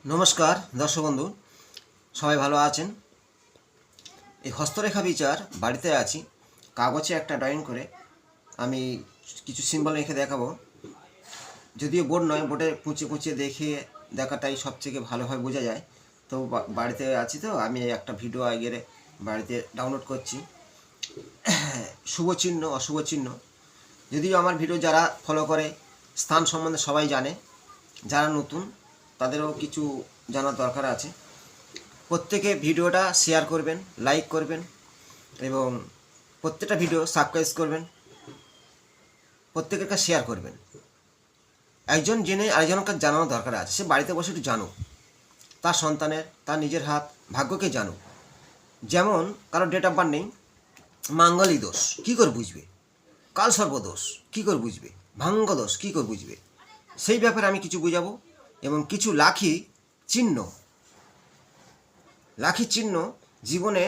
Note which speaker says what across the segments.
Speaker 1: নমস্কার দর্শক বন্ধু, সবাই ভালো আছেন। এই হস্তরেখা বিচার বাড়িতে আছি, কাগজে একটা ড্রয়িং করে আমি কিছু সিম্বল রেখে দেখাবো। যদিও বোর্ড নয়, বোর্ডে পুঁচে দেখিয়ে দেখাটাই সবথেকে ভালোভাবে বোঝা যায়। তো বাড়িতে আছি, তো আমি একটা ভিডিও আগের বাড়িতে ডাউনলোড করছি। শুভ চিহ্ন অশুভ চিহ্ন, যদিও আমার ভিডিও যারা ফলো করে স্থান সম্বন্ধে সবাই জানে, যারা নতুন তাদেরও কিছু জানার দরকার আছে। প্রত্যেকে ভিডিওটা শেয়ার করবেন, লাইক করবেন এবং প্রত্যেকটা ভিডিও সাবস্ক্রাইব করবেন, প্রত্যেকের কাছে শেয়ার করবেন। একজন জেনে আরেকজনকে জানানোর দরকার আছে, সে বাড়িতে বসে একটু জানুক, তার সন্তানের, তার নিজের হাত ভাগ্যকে জানুক। যেমন কারো ডেট অফ বার্থ নেই, মাঙ্গলিক দোষ কী করে বুঝবে, কাল সর্বদোষ কী করে বুঝবে, ভাঙ্গ দোষ কী করে বুঝবে, সেই ব্যাপারে আমি কিছু বুঝাবো। এবং কিছু লাখি চিহ্ন জীবনে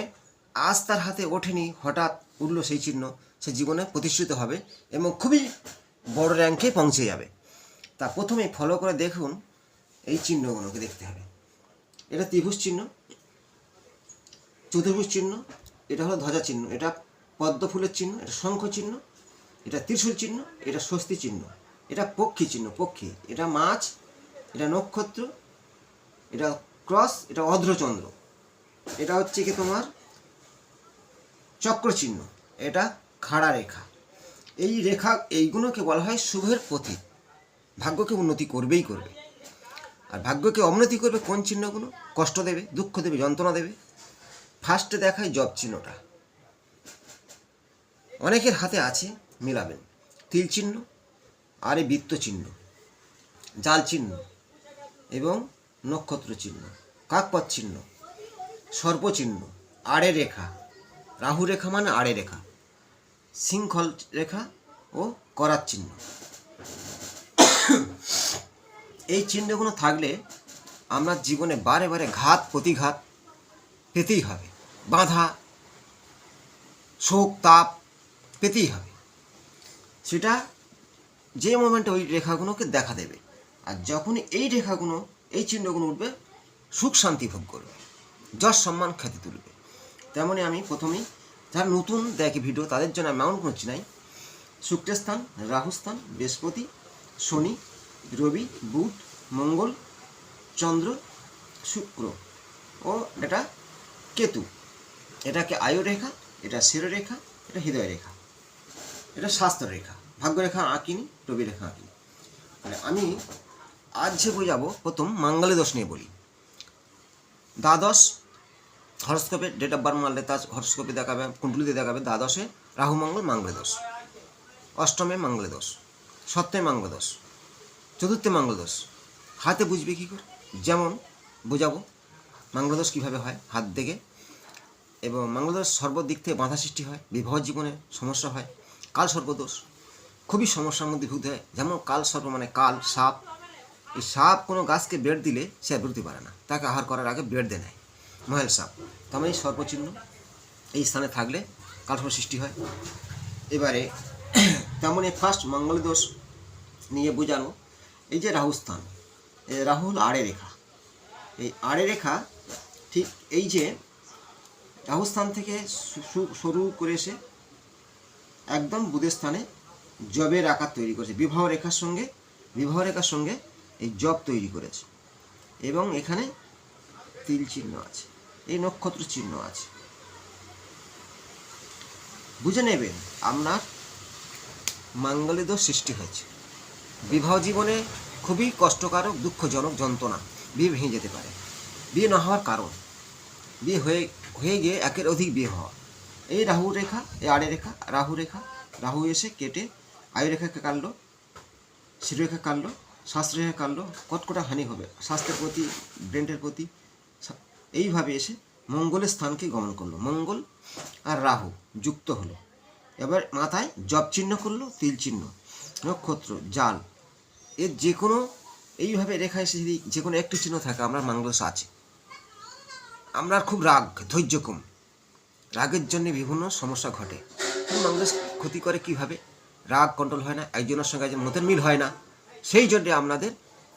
Speaker 1: আজ তার হাতে ওঠেনি, হঠাৎ উঠল সেই চিহ্ন, সে জীবনে প্রতিষ্ঠিত হবে এবং খুবই বড় র্যাঙ্কে পৌঁছে যাবে। তা প্রথমে ফলো করে দেখুন, এই চিহ্নগুলোকে দেখতে হবে। এটা ত্রিভুজ চিহ্ন, চতুর্ভুজ চিহ্ন, এটা হলো ধ্বজা চিহ্ন, এটা পদ্ম ফুলের চিহ্ন, এটা শঙ্খ চিহ্ন, এটা ত্রিশূল চিহ্ন, এটা স্বস্তি চিহ্ন, এটা পক্ষী চিহ্ন, পক্ষী, এটা মাছ, এটা নক্ষত্র, এটা ক্রস, এটা অর্ধচন্দ্র, এটা হচ্ছে কি তোমার চক্র চিহ্ন, এটা খাড়া রেখা। এই রেখা, এইগুলোকে বলা হয় শুভের প্রতীক। ভাগ্যকে উন্নতি করবেই করবে। আর ভাগ্যকে অবনতি করবে কোন চিহ্নগুলো? কষ্ট দেবে, দুঃখ দেবে, যন্ত্রণা দেবে। ফার্স্টে দেখায় জব চিহ্নটা, অনেকের হাতে আছে, মিলাবেন। তিল চিহ্ন, আর এই বৃত্ত চিহ্ন, জাল চিহ্ন এবং নক্ষত্র চিহ্ন, কাকপথ চিহ্ন, সর্প চিহ্ন, আড়ে রেখা, রাহু রেখা মানে আড়ে রেখা, শৃঙ্খল রেখা ও করাত চিহ্ন। এই চিহ্নগুলো থাকলে আমরা জীবনে বারে বারে ঘাত প্রতিঘাত পেতেই হবে, বাধা শোক তাপ পেতেই হবে। সেটা যে মোমেন্টে ওই রেখাগুলোকে দেখা দেবে। আর যখনই এই রেখাগুলো, এই চিহ্নগুলো উঠবে, সুখ শান্তি ভোগ করবে, যশ সম্মান খ্যাতি তুলবে। তেমনই আমি প্রথমেই যারা নতুন দেখে ভিডিও, তাদের জন্য আমি মাউন্ট করছি নাই। শুক্রের স্থান, রাহুস্থান, বৃহস্পতি, শনি, রবি, বুধ, মঙ্গল, চন্দ্র, শুক্র ও এটা কেতু। এটাকে আয়ু রেখা, এটা শিরোরেখা, এটা হৃদয় রেখা, এটা স্বাস্থ্য রেখা। ভাগ্য রেখা আঁকিনি, রবি রেখা আঁকিনি। মানে আমি আজ যে বোঝাবো, প্রথম মাঙ্গলিক দোষ নিয়ে বলি। দ্বাদশ হরস্কোপে ডেট অফ বার্থ মারলে তার হরস্কোপে দেখাবে, কুণ্ডলিতে দেখাবে দ্বাদশে রাহু মঙ্গল মাঙ্গলিক দোষ, অষ্টমে মাঙ্গলিক দোষ, সপ্তমে মাঙ্গলিক দোষ, চতুর্থে মাঙ্গলিক দোষ। হাতে বুঝবে কী করে? যেমন বোঝাবো মাঙ্গলিক দোষ কীভাবে হয় হাত দেখে। এবং মাঙ্গলিক দোষ সর্বদিক থেকে বাধা সৃষ্টি হয়, বিবাহ জীবনে সমস্যা হয়। কাল সর্বদোষ খুবই সমস্যার মধ্যে ভুগতে হয়। যেমন কাল সর্প মানে কাল, সাপ। এই সাপ কোনো গাছকে বেড় দিলে সে আর বেরোতে পারে না, তাকে আহার করার আগে বেড় দিয়ে নেয়, মহেল সাপ। তেমন এই সর্পচিহ্ন এই স্থানে থাকলে কালসর্প সৃষ্টি হয়। এবারে তেমনই ফার্স্ট মঙ্গল দোষ নিয়ে বোঝানো। এই যে রাহুস্থান, এই রাহু হল আড়ে রেখা। এই আড়ে রেখা ঠিক এই যে রাহুস্থান থেকে শুরু করে এসে একদম বুধের স্থানে জবের আকার তৈরি করেছে, বিবাহ রেখার সঙ্গে এই জব তৈরি করেছে। এবং এখানে তিল চিহ্ন আছে, এই নক্ষত্র চিহ্ন আছে। বুঝে নেবেন আপনার মাঙ্গলিক দোষ সৃষ্টি হয়েছে। বিবাহ জীবনে খুবই কষ্টকারক, দুঃখজনক যন্ত্রণা, বিয়ে ভেঙে যেতে পারে। বিয়ে না হওয়ার কারণ, বিয়ে হয়ে গিয়ে একের অধিক বিয়ে হওয়া। এই রাহু রেখা, এই আড়ে রেখা, রাহু এসে কেটে আয়ু রেখাকে কাটলো, শিরোরেখা কাটলো, শ্বাসরেখা কাটলো, কটকটা হানি হবে স্বাস্থ্যের প্রতি, ব্রেনের প্রতি। এইভাবে এসে মঙ্গলের স্থানকে গমন করলো, মঙ্গল আর রাহু যুক্ত হলো। এবার মাথায় জব চিহ্ন করলো, তিল চিহ্ন, নক্ষত্র, জাল। এর যে কোনো এইভাবে রেখা এসে যদি যে কোনো একটি চিহ্ন থাকে, আমরা মাঙ্গলস আছে। আমরা খুব রাগ, ধৈর্য কম, রাগের জন্য বিভিন্ন সমস্যা ঘটে। মাঙ্গলস ক্ষতি করে কীভাবে? রাগ কন্ট্রোল হয় না, একজনের সঙ্গে একজন মতের মিল হয় না। সেই জন্যে আপনাদের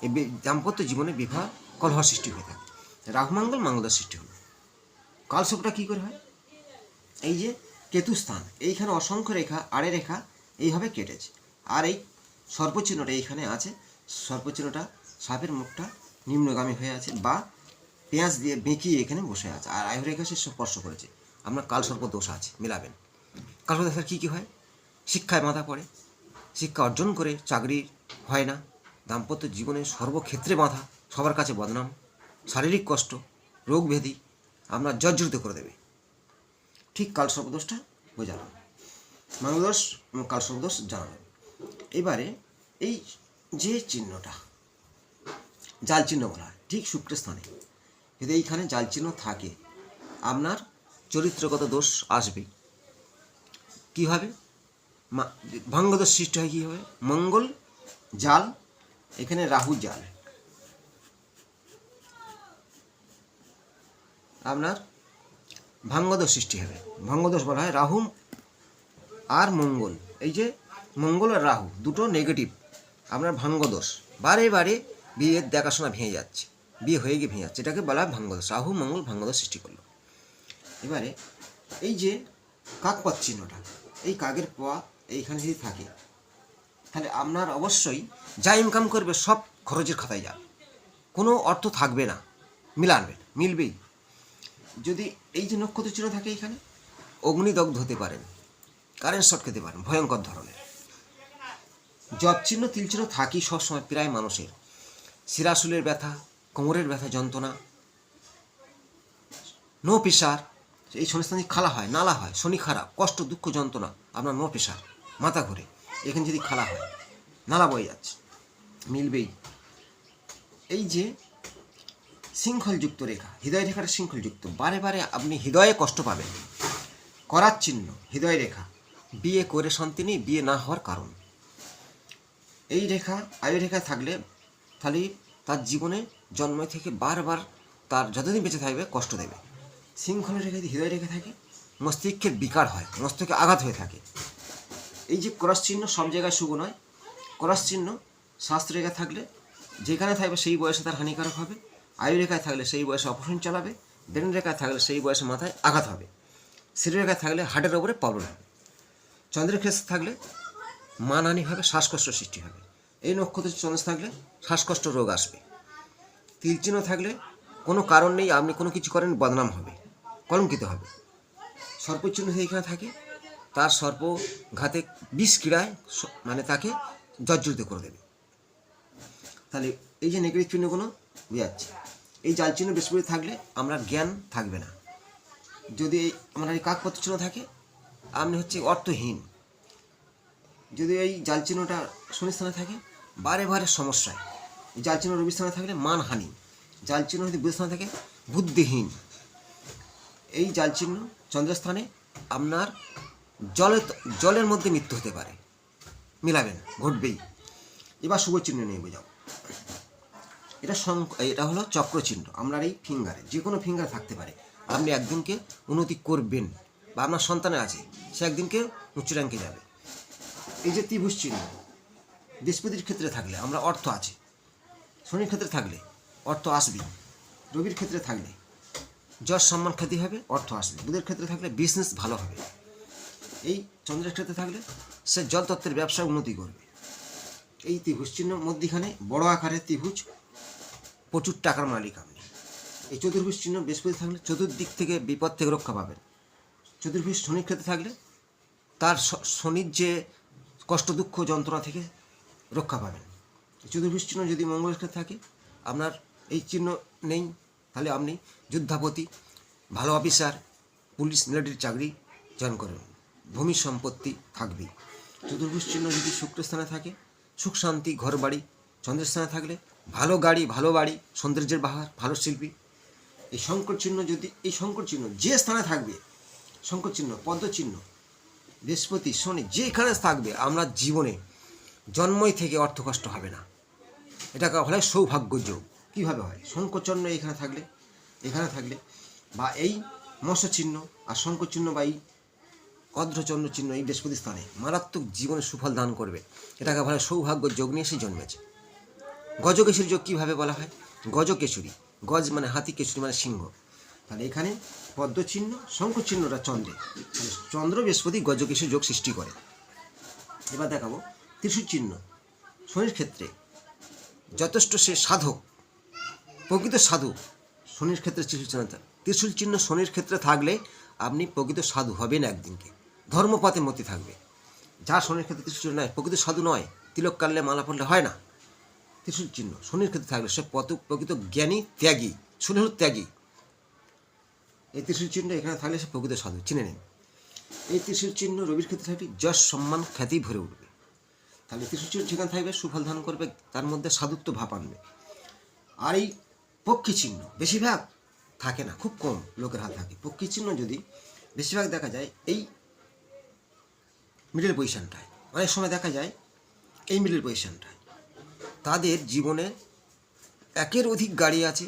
Speaker 1: এই দাম্পত্য জীবনে বিবাহ কলহ সৃষ্টি হয়ে থাকে। রাহু মঙ্গল মঙ্গলের সৃষ্টি হলো। কালসর্পটা কী করে হয়? এই যে কেতু স্থান, এইখানে অসংখ্য রেখা, আড়ে রেখা এইভাবে কেটেছে, আর এই সর্পচিহ্নটা এইখানে আছে। সর্পচিহ্নটা সাপের মুখটা নিম্নগামী হয়ে আছে, বা পেঁয়াজ দিয়ে বেঁকিয়ে এখানে বসে আছে, আর আয়ু রেখা সে স্পর্শ করেছে। আপনার কালসর্প দোষ আছে, মেলাবেন। কালসর্প দোষের কী কী হয়? শিক্ষায় বাধা পড়ে, শিক্ষা অর্জন করে চাকরি হয় না, দাম্পত্য জীবনে সর্বক্ষেত্রে বাধা, সবার কাছে বদনাম, শারীরিক কষ্ট, রোগ ব্যাধি আপনার জর্জরিত করে দেবে। ঠিক কালসর্পদোষটা বোঝালাম, মঙ্গলদোষ এবং কালসর্পদোষ জানালাম। এবারে এই যে চিহ্নটা জাল চিহ্ন বলা হয়, ঠিক শুক্রের স্থানে যদি এইখানে জাল চিহ্ন থাকে, আপনার চরিত্রগত দোষ আসবে। কীভাবে? ভঙ্গদোষ সৃষ্টি হয় কীভাবে? মঙ্গল জাল, এখানে রাহু জাল, আপনার ভঙ্গদোষ সৃষ্টি হবে। ভঙ্গদোষ বলা হয় রাহু আর মঙ্গল, এই যে মঙ্গল আর রাহু দুটো নেগেটিভ, আপনার ভঙ্গদোষ। বারে বারে বিয়ের দেখাশোনা ভেঙে যাচ্ছে, বিয়ে হয়ে গিয়ে ভেঙে যাচ্ছে, এটাকে বলা হয় ভঙ্গদোষ। রাহু মঙ্গল ভঙ্গদোষ সৃষ্টি করলো। এবারে এই যে কাকপথ চিহ্নটা, এই কাকের পোয়া এইখানে যদি থাকে, তাহলে আপনার অবশ্যই যা ইনকাম করবে সব খরচের খাতায় যাবে, কোনো অর্থ থাকবে না, মিলবেই। যদি এই যে নক্ষত্র চিহ্ন থাকে এইখানে, অগ্নিদগ্ধ হতে পারেন, কারেন্ট শর্ট খেতে পারেন, ভয়ঙ্কর ধরনের। জপ চিহ্ন তিল চিহ্ন থাকি সবসময় প্রায় মানুষের, শিরাশুলের ব্যথা, কোমরের ব্যথা, যন্ত্রণা, নো প্রেশার, এই শনিস্থানে খালা হয়, নালা হয়, শনি খারাপ, কষ্ট দুঃখ যন্ত্রণা, আপনার নো প্রেশার, মাথা ঘুরে, এখানে যদি খালা হয়, নালা বয়ে যাচ্ছে, মিলবেই। এই যে শৃঙ্খলযুক্ত রেখা, হৃদয় রেখাটা শৃঙ্খলযুক্ত, বারে বারে আপনি হৃদয়ে কষ্ট পাবেন। করার চিহ্ন হৃদয় রেখা, বিয়ে করে শান্তি নেই, বিয়ে না হওয়ার কারণ। এই রেখা আয়ু রেখায় থাকলে তাহলে তার জীবনে জন্ম থেকে বারবার তার যতদিন বেঁচে থাকবে কষ্ট দেবে। শৃঙ্খলের রেখা যদি হৃদয় রেখা থাকে, মস্তিষ্কের বিকার হয়, মস্তিষ্কে আঘাত হয়ে থাকে। এই যে ক্রস চিহ্ন সব জায়গায় শুভ নয়, ক্রস চিহ্ন শাস্ত্র রেখা থাকলে যেখানে থাকবে সেই বয়সে তার হানিকারক হবে। আয়ু রেখায় থাকলে সেই বয়সে অপারেশন চালাবে, ব্রেন রেখায় থাকলে সেই বয়সে মাথায় আঘাত হবে, শরীর রেখায় থাকলে হার্টের ওপরে প্রবলেম হবে, চন্দ্রের ক্ষেত্রে থাকলে মানহানি হবে, শ্বাসকষ্ট সৃষ্টি হবে। এই নক্ষত্রের চন্দ্র থাকলে শ্বাসকষ্ট রোগ আসবে। তিল চিহ্ন থাকলে কোনো কারণ নেই, আপনি কোনো কিছু করেন বদনাম হবে, কলঙ্কিত হবে। সর্পচিহ্ন সেইখানে থাকে, তার সর্পঘাতে বিষ ক্রীড়ায় মানে তাকে জর্জরিত করে দেবে। তাহলে এই যে নেগেটিভ চিহ্নগুলো বোঝাচ্ছে। এই জাল চিহ্ন বৃহস্পতি থাকলে আমরা জ্ঞান থাকবে না। যদি আমরা এই কাকপত্র চিহ্ন থাকে, আপনি হচ্ছে অর্থহীন। যদি এই জাল চিহ্নটা শনি স্থানে থাকে, বারে বারে সমস্যায়। এই জাল চিহ্ন রবি স্থানে থাকলে মানহানি। জাল চিহ্ন যদি বুধ স্থানে থাকে, বুদ্ধিহীন। এই জাল চিহ্ন চন্দ্রস্থানে আপনার জলের মধ্যে মৃত্যু হতে পারে, মিলাবেন, ঘটবেই। এবার শুভ চিহ্ন নিয়ে বোঝাও। এটা হলো চক্র চিহ্ন, আপনার এই ফিঙ্গারে, যে কোনো ফিঙ্গারে থাকতে পারে। আপনি একদিনকে উন্নতি করবেন, বা আপনার সন্তানে আছে, সে একদিনকে উচ্চ র্যাঙ্কে যাবে। এই যে ত্রিভুজ চিহ্ন বৃহস্পতির ক্ষেত্রে থাকলে আমরা অর্থ আছে, শনির ক্ষেত্রে থাকলে অর্থ আসবে, রবির ক্ষেত্রে থাকলে যশ সম্মান খ্যাতি হবে, অর্থ আসবে, বুধের ক্ষেত্রে থাকলে বিজনেস ভালো হবে। এই চন্দ্রের ক্ষেত্রে থাকলে সে জলতত্ত্বের ব্যবসায় উন্নতি করবে। এই ত্রিভুজ চিহ্ন মধ্যিখানে বড় আকারের ত্রিভুজ, প্রচুর টাকার মালিক আপনি। এই চতুর্ভুজ চিহ্ন বৃহস্পতি থাকলে চতুর্দিক থেকে বিপদ থেকে রক্ষা পাবেন। চতুর্ভুজ শনির ক্ষেত্রে থাকলে তার শনির যে কষ্ট দুঃখ যন্ত্রণা থেকে রক্ষা পাবেন। চতুর্ভুজ চিহ্ন যদি মঙ্গলের ক্ষেত্রে থাকে, আপনার এই চিহ্ন নেই, তাহলে আপনি যুদ্ধাপতি, ভালো অফিসার, পুলিশ মিলিটারির চাকরি জয়েন করবেন, ভূমি সম্পত্তি থাকবেই। চতুর্ভুজ চিহ্ন যদি শুক্র স্থানে থাকে, সুখ শান্তি, ঘর বাড়ি। চন্দ্রের স্থানে থাকলে ভালো গাড়ি, ভালো বাড়ি, সৌন্দর্যের বাহার, ভালো শিল্পী। এই শঙ্কর চিহ্ন যদি, এই শঙ্কর চিহ্ন যে স্থানে থাকবে, শঙ্কর চিহ্ন, পদ্ম চিহ্ন, বৃহস্পতি, শনি যেখানে থাকবে, আমরা জীবনে জন্মই থেকে অর্থ কষ্ট হবে না। এটাকে বলা হয় সৌভাগ্য যোগ। কীভাবে হয়? শঙ্কর চিহ্ন এখানে থাকলে, বা এই মৎস্য চিহ্ন আর শঙ্কর চিহ্ন বা এই অর্ধচন্দ্র চিহ্ন এই বৃহস্পতি স্থানে মারাত্মক জীবনে সুফল দান করবে। এটাকে বলা হয় সৌভাগ্য যোগ নিয়ে সে জন্মেছে। গজকেশরী যোগ কীভাবে বলা হয়? গজকেশরী, গজ মানে হাতি, কেশরী মানে সিংহ। তাহলে এখানে পদ্ম চিহ্ন, শঙ্খ চিহ্নটা চন্দ্রে, তাহলে চন্দ্র বৃহস্পতি গজকেশরী যোগ সৃষ্টি করে। এবার দেখাবো ত্রিশূল চিহ্ন শনির ক্ষেত্রে, যথেষ্ট সে সাধক, প্রকৃত সাধু শনির ক্ষেত্রে ত্রিশূল চিহ্ন শনির ক্ষেত্রে থাকলে আপনি প্রকৃত সাধু হবেন একদিনকে, ধর্মপথে মতি থাকবে। যা শনির ক্ষেত্রে ত্রিশূল নয়, প্রকৃত সাধু নয়, তিলক কাটলে মালা পড়লে হয় না। ত্রিশূল চিহ্ন শনির ক্ষেত্রে থাকলে সে প্রকৃত জ্ঞানী, ত্যাগী, শনি হল ত্যাগী। এই ত্রিশূল চিহ্ন এখানে থাকলে সে প্রকৃত সাধু, চিনে নেন। এই ত্রিশূল চিহ্ন রবির ক্ষেত্রে থাকলে যশ সম্মান খ্যাতি ভরে উঠবে। তাহলে ত্রিশূল চিহ্ন যেখানে থাকবে সুফল ধারণ করবে, তার মধ্যে সাধুত্ব ভাব আনবে। আর এই পক্ষী চিহ্ন বেশিরভাগ থাকে না, খুব কম লোকের হাতে থাকে। পক্ষী চিহ্ন যদি বেশিরভাগ দেখা যায় এই মিডল পজিশনটায়, অনেক সময় দেখা যায় এই মিডল পজিশনটায়। তাদের জীবনে একের অধিক গাড়ি আছে,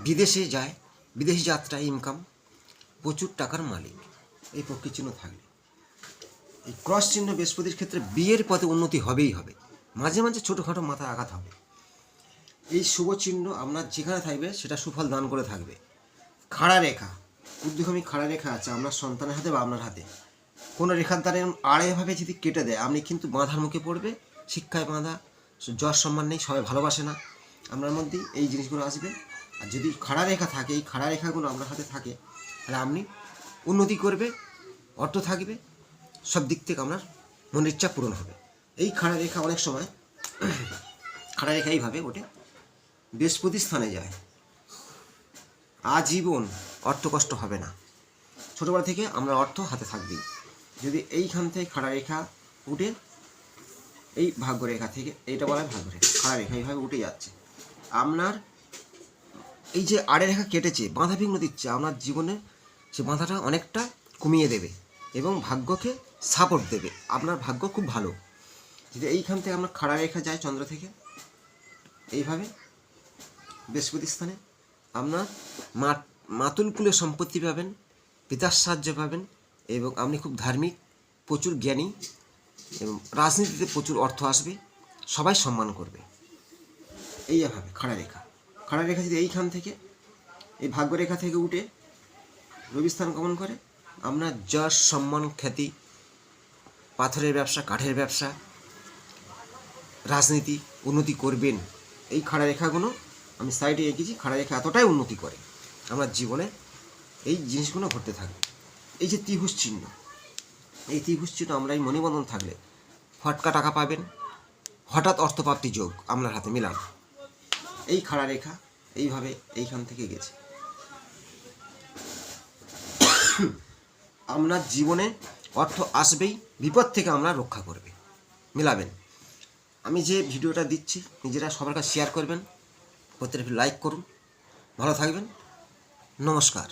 Speaker 1: বিদেশে যায়, বিদেশি যাত্রা ইনকাম, প্রচুর টাকার মালিক এই পক্ষী চিহ্ন থাকলে। এই ক্রস চিহ্ন বৃহস্পতির ক্ষেত্রে বিয়ের পথে উন্নতি হবেই হবে, মাঝে মাঝে ছোটোখাটো মাথায় আঘাত হবে। এই শুভ চিহ্ন আপনার যেখানে থাকবে সেটা সুফল দান করে থাকবে। খাড়া রেখা, ঊর্ধ্বগামী খাড়া রেখা আছে আপনার সন্তানের হাতে বা আপনার হাতে, কোনো রেখার দ্বারা আড়াইভাবে যদি কেটে দেয়, আপনি কিন্তু বাঁধার মুখে পড়বে। শিক্ষায় বাঁধা, যশ সম্মান নেই, সবাই ভালোবাসে না, আপনার মধ্যেই এই জিনিসগুলো আসবে। আর যদি খাড়া রেখা থাকে, এই খাড়া রেখাগুলো আপনার হাতে থাকে, তাহলে আপনি উন্নতি করবে, অর্থ থাকবে, সব দিক থেকে আপনার মনের ইচ্ছা পূরণ হবে। এই খাড়া রেখা অনেক সময় খাড়া রেখা এইভাবে ওঠে, বৃহস্পতি স্থানে যায়, আজীবন অর্থ কষ্ট হবে না। ছোটোবেলা থেকে আমরা অর্থ হাতে থাকবেই। যদি এইখান থেকে খাড়া রেখা উঠে এই ভাগ্যরেখা থেকে, এইটা বলা হয় ভাগ্যরেখা, খাড়া রেখা এইভাবে উঠে যাচ্ছে, আপনার এই যে আড়ে রেখা কেটেছে, বাঁধা বিঘ্ন দিচ্ছে, আপনার জীবনে সে বাঁধাটা অনেকটা কমিয়ে দেবে এবং ভাগ্যকে সাপোর্ট দেবে। আপনার ভাগ্য খুব ভালো। যদি এইখান থেকে আপনার খাড়া রেখা যায় চন্দ্র থেকে এইভাবে বৃহস্পতি স্থানে, আপনার মাতুল কুলে সম্পত্তি পাবেন, পিতার সাহায্য পাবেন এবং আপনি খুব ধার্মিক, প্রচুর জ্ঞানী এবং রাজনীতিতে প্রচুর অর্থ আসবে, সবাই সম্মান করবে। এইভাবে খাড়া রেখা, খাড়া রেখা যদি এইখান থেকে এই ভাগ্যরেখা থেকে উঠে রবি স্থান গমন করে, আপনার যশ সম্মান খ্যাতি, পাথরের ব্যবসা, কাঠের ব্যবসা, রাজনীতি উন্নতি করবেন। এই খাড়া রেখাগুলো আমি সাইডে এঁকেছি, খাড়া রেখা এতটাই উন্নতি করে আমার জীবনে এই জিনিসগুলো ঘটতে থাকবে। এই যে ত্রিভুজ চিহ্ন, এই ত্রিভুজ চিহ্ন আমরা এই মণিবন্ধন থাকলে ফটকা টাকা পাবেন, হঠাৎ অর্থপ্রাপ্তি যোগ আপনার হাতে মিলান। এই খাড়া রেখা এইভাবে এইখান থেকে গেছে, আপনার জীবনে অর্থ আসবেই, বিপদ থেকে আমরা রক্ষা করবে। মিলাবেন। আমি যে ভিডিওটা দিচ্ছি নিজেরা সবার কাছে শেয়ার করবেন, প্রত্যেকটা লাইক করুন, ভালো থাকবেন, নমস্কার।